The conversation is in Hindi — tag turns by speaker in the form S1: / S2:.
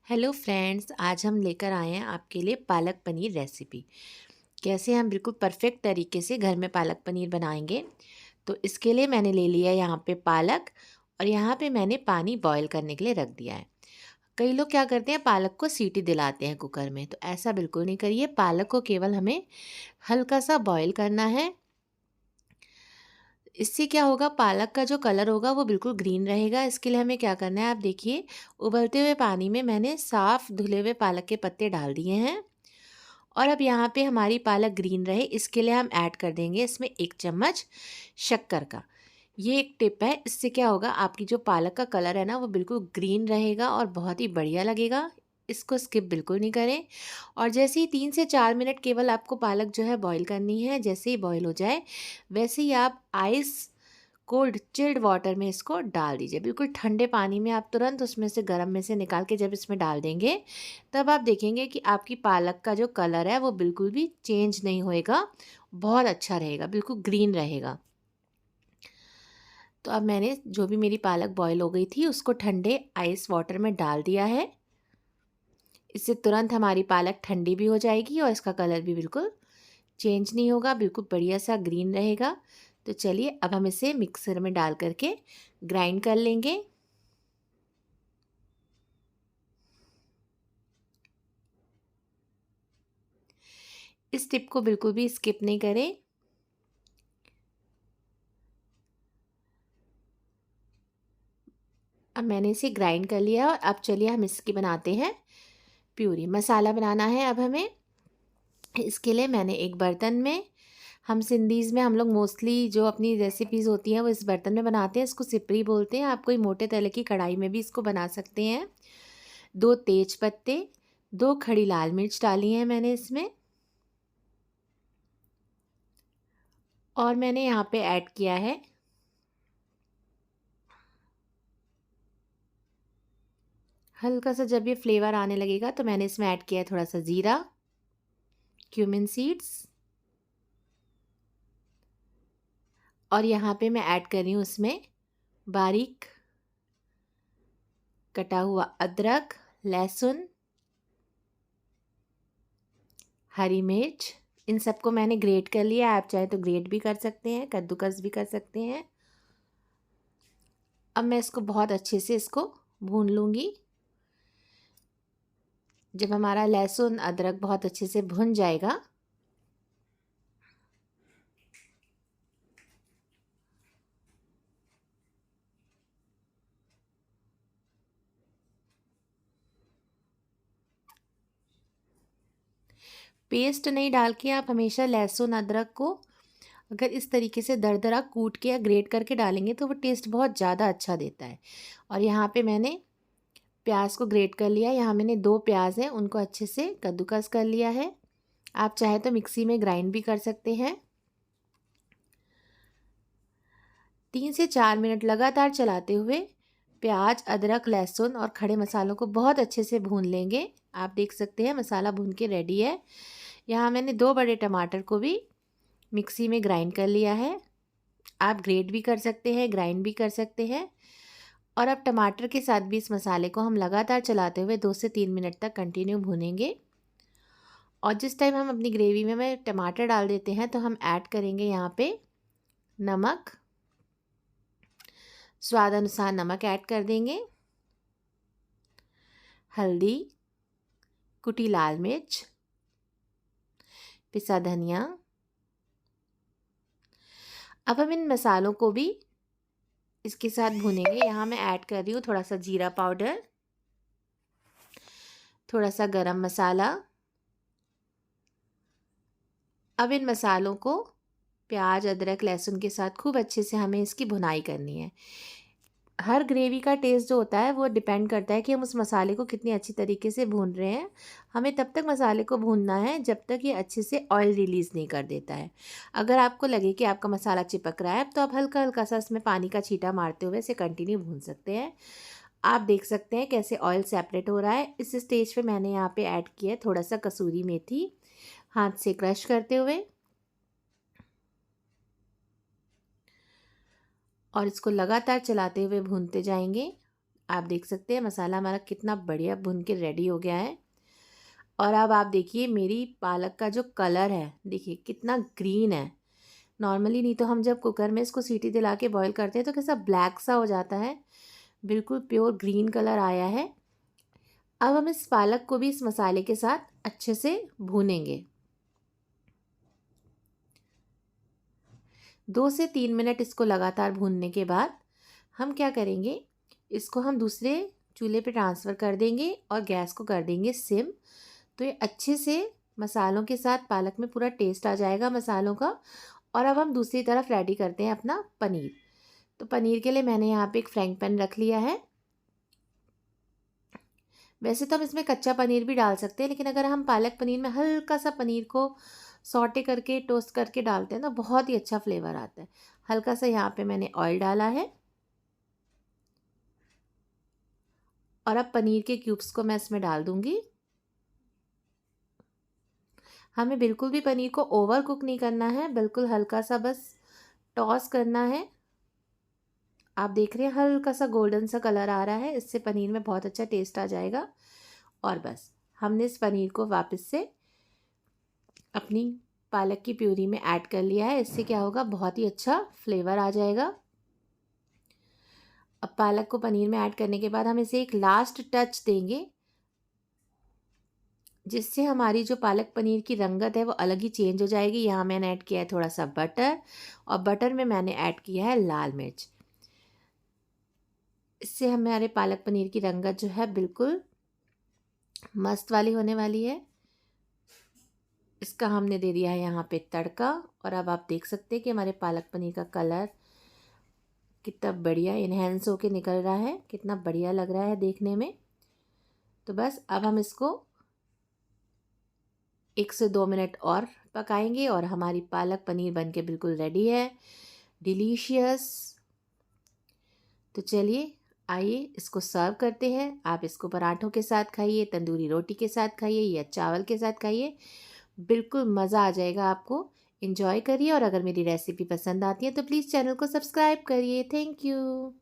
S1: हेलो फ्रेंड्स, आज हम लेकर आए हैं आपके लिए पालक पनीर रेसिपी। कैसे हम बिल्कुल परफेक्ट तरीके से घर में पालक पनीर बनाएंगे। तो इसके लिए मैंने ले लिया यहाँ पे पालक, और यहाँ पे मैंने पानी बॉईल करने के लिए रख दिया है। कई लोग क्या करते हैं, पालक को सीटी दिलाते हैं कुकर में, तो ऐसा बिल्कुल नहीं करिए। पालक को केवल हमें हल्का सा बॉईल करना है। इससे क्या होगा, पालक का जो कलर होगा वो बिल्कुल ग्रीन रहेगा। इसके लिए हमें क्या करना है, आप देखिए, उबलते हुए पानी में मैंने साफ धुले हुए पालक के पत्ते डाल दिए हैं। और अब यहाँ पे हमारी पालक ग्रीन रहे, इसके लिए हम ऐड कर देंगे इसमें 1 चम्मच शक्कर का। ये एक टिप है, इससे क्या होगा, आपकी जो पालक का कलर है ना वो बिल्कुल ग्रीन रहेगा और बहुत ही बढ़िया लगेगा। इसको स्किप बिल्कुल नहीं करें। और जैसे ही 3 से 4 मिनट केवल आपको पालक जो है बॉईल करनी है। जैसे ही बॉईल हो जाए वैसे ही आप आइस कोल्ड चिल्ड वाटर में इसको डाल दीजिए। बिल्कुल ठंडे पानी में आप तुरंत उसमें से गर्म में से निकाल के जब इसमें डाल देंगे, तब आप देखेंगे कि आपकी पालक का जो कलर है वो बिल्कुल भी चेंज नहीं होएगा, बहुत अच्छा रहेगा, बिल्कुल ग्रीन रहेगा। तो अब मैंने जो भी मेरी पालक बॉईल हो गई थी उसको ठंडे आइस वाटर में डाल दिया है। इससे तुरंत हमारी पालक ठंडी भी हो जाएगी और इसका कलर भी बिल्कुल चेंज नहीं होगा, बिल्कुल बढ़िया सा ग्रीन रहेगा। तो चलिए अब हम इसे मिक्सर में डाल करके ग्राइंड कर लेंगे। इस टिप को बिल्कुल भी स्किप नहीं करें। अब मैंने इसे ग्राइंड कर लिया और अब चलिए हम इसकी बनाते हैं प्यूरी। मसाला बनाना है अब हमें। इसके लिए मैंने एक बर्तन में, हम सिंधीज़ में हम लोग मोस्टली जो अपनी रेसिपीज़ होती हैं वो इस बर्तन में बनाते हैं। इसको सिपरी बोलते हैं। आप कोई मोटे तले की कढ़ाई में भी इसको बना सकते हैं। 2 तेज पत्ते, 2 खड़ी लाल मिर्च डाली हैं मैंने इसमें। और मैंने यहाँ पे ऐड किया है हल्का सा, जब ये फ्लेवर आने लगेगा तो मैंने इसमें ऐड किया है थोड़ा सा ज़ीरा, क्यूमिन सीड्स, और यहाँ पे मैं ऐड कर रही हूँ उसमें बारीक कटा हुआ अदरक, लहसुन, हरी मिर्च। इन सबको मैंने ग्रेट कर लिया। आप चाहे तो ग्रेट भी कर सकते हैं, कद्दूकस भी कर सकते हैं। अब मैं इसको बहुत अच्छे से इसको भून लूँगी। जब हमारा लहसुन अदरक बहुत अच्छे से भुन जाएगा, पेस्ट नहीं डाल के आप हमेशा लहसुन अदरक को अगर इस तरीके से दरदरा कूट के या ग्रेट करके डालेंगे तो वो टेस्ट बहुत ज़्यादा अच्छा देता है। और यहाँ पे मैंने प्याज को ग्रेट कर लिया। यहाँ मैंने 2 प्याज हैं, उनको अच्छे से कद्दूकस कर लिया है। आप चाहे तो मिक्सी में ग्राइंड भी कर सकते हैं। 3 से 4 मिनट लगातार चलाते हुए प्याज, अदरक, लहसुन और खड़े मसालों को बहुत अच्छे से भून लेंगे। आप देख सकते हैं मसाला भून के रेडी है। यहाँ मैंने 2 बड़े टमाटर को भी मिक्सी में ग्राइंड कर लिया है। आप ग्रेट भी कर सकते हैं, ग्राइंड भी कर सकते हैं। और अब टमाटर के साथ भी इस मसाले को हम लगातार चलाते हुए 2 से 3 मिनट तक कंटिन्यू भूनेंगे। और जिस टाइम हम अपनी ग्रेवी में टमाटर डाल देते हैं तो हम ऐड करेंगे यहाँ पे नमक, स्वाद अनुसार नमक ऐड कर देंगे, हल्दी, कुटी लाल मिर्च, पिसा धनिया। अब हम इन मसालों को भी इसके साथ भूनेंगे। यहाँ मैं ऐड कर रही हूँ थोड़ा सा जीरा पाउडर, थोड़ा सा गरम मसाला। अब इन मसालों को प्याज, अदरक, लहसुन के साथ खूब अच्छे से हमें इसकी भुनाई करनी है। हर ग्रेवी का टेस्ट जो होता है वो डिपेंड करता है कि हम उस मसाले को कितनी अच्छी तरीके से भून रहे हैं। हमें तब तक मसाले को भूनना है जब तक ये अच्छे से ऑयल रिलीज़ नहीं कर देता है। अगर आपको लगे कि आपका मसाला चिपक रहा है तो आप हल्का हल्का सा इसमें पानी का छींटा मारते हुए इसे कंटिन्यू भून सकते हैं। आप देख सकते हैं कैसे ऑयल सेपरेट हो रहा है। इस स्टेज पे मैंने यहाँ पे ऐड किया है थोड़ा सा कसूरी मेथी, हाथ से क्रश करते हुए, और इसको लगातार चलाते हुए भूनते जाएंगे। आप देख सकते हैं मसाला हमारा कितना बढ़िया भुन के रेडी हो गया है। और अब आप देखिए मेरी पालक का जो कलर है, देखिए कितना ग्रीन है। नॉर्मली नहीं तो हम जब कुकर में इसको सीटी दिला के बॉईल करते हैं तो कैसा ब्लैक सा हो जाता है, बिल्कुल प्योर ग्रीन कलर आया है। अब हम इस पालक को भी इस मसाले के साथ अच्छे से भूनेंगे। 2 से 3 मिनट इसको लगातार भूनने के बाद हम क्या करेंगे, इसको हम दूसरे चूल्हे पे ट्रांसफ़र कर देंगे और गैस को कर देंगे सिम। तो ये अच्छे से मसालों के साथ पालक में पूरा टेस्ट आ जाएगा मसालों का। और अब हम दूसरी तरफ रेडी करते हैं अपना पनीर। तो पनीर के लिए मैंने यहाँ पे एक फ्राइंग पैन रख लिया है। वैसे तो हम इसमें कच्चा पनीर भी डाल सकते हैं, लेकिन अगर हम पालक पनीर में हल्का सा पनीर को सौटे करके टोस्ट करके डालते हैं ना, बहुत ही अच्छा फ्लेवर आता है। हल्का सा यहाँ पे मैंने ऑयल डाला है और अब पनीर के क्यूब्स को मैं इसमें डाल दूंगी। हमें बिल्कुल भी पनीर को ओवर कुक नहीं करना है, बिल्कुल हल्का सा बस टॉस करना है। आप देख रहे हैं हल्का सा गोल्डन सा कलर आ रहा है, इससे पनीर में बहुत अच्छा टेस्ट आ जाएगा। और बस हमने इस पनीर को वापस से अपनी पालक की प्यूरी में ऐड कर लिया है। इससे क्या होगा, बहुत ही अच्छा फ्लेवर आ जाएगा। अब पालक को पनीर में ऐड करने के बाद हम इसे एक लास्ट टच देंगे, जिससे हमारी जो पालक पनीर की रंगत है वो अलग ही चेंज हो जाएगी। यहाँ मैंने ऐड किया है थोड़ा सा बटर, और बटर में मैंने ऐड किया है लाल मिर्च। इससे हमारे पालक पनीर की रंगत जो है बिल्कुल मस्त वाली होने वाली है। इसका हमने दे दिया है यहाँ पे तड़का। और अब आप देख सकते हैं कि हमारे पालक पनीर का कलर कितना बढ़िया इन्हेंस होके निकल रहा है, कितना बढ़िया लग रहा है देखने में। तो बस अब हम इसको 1 से 2 मिनट और पकाएंगे और हमारी पालक पनीर बनके बिल्कुल रेडी है, डिलीशियस। तो चलिए आइए इसको सर्व करते हैं। आप इसको पराठों के साथ खाइए, तंदूरी रोटी के साथ खाइए या चावल के साथ खाइए, बिल्कुल मज़ा आ जाएगा आपको। एंजॉय करिए और अगर मेरी रेसिपी पसंद आती है तो प्लीज़ चैनल को सब्सक्राइब करिए। Thank you.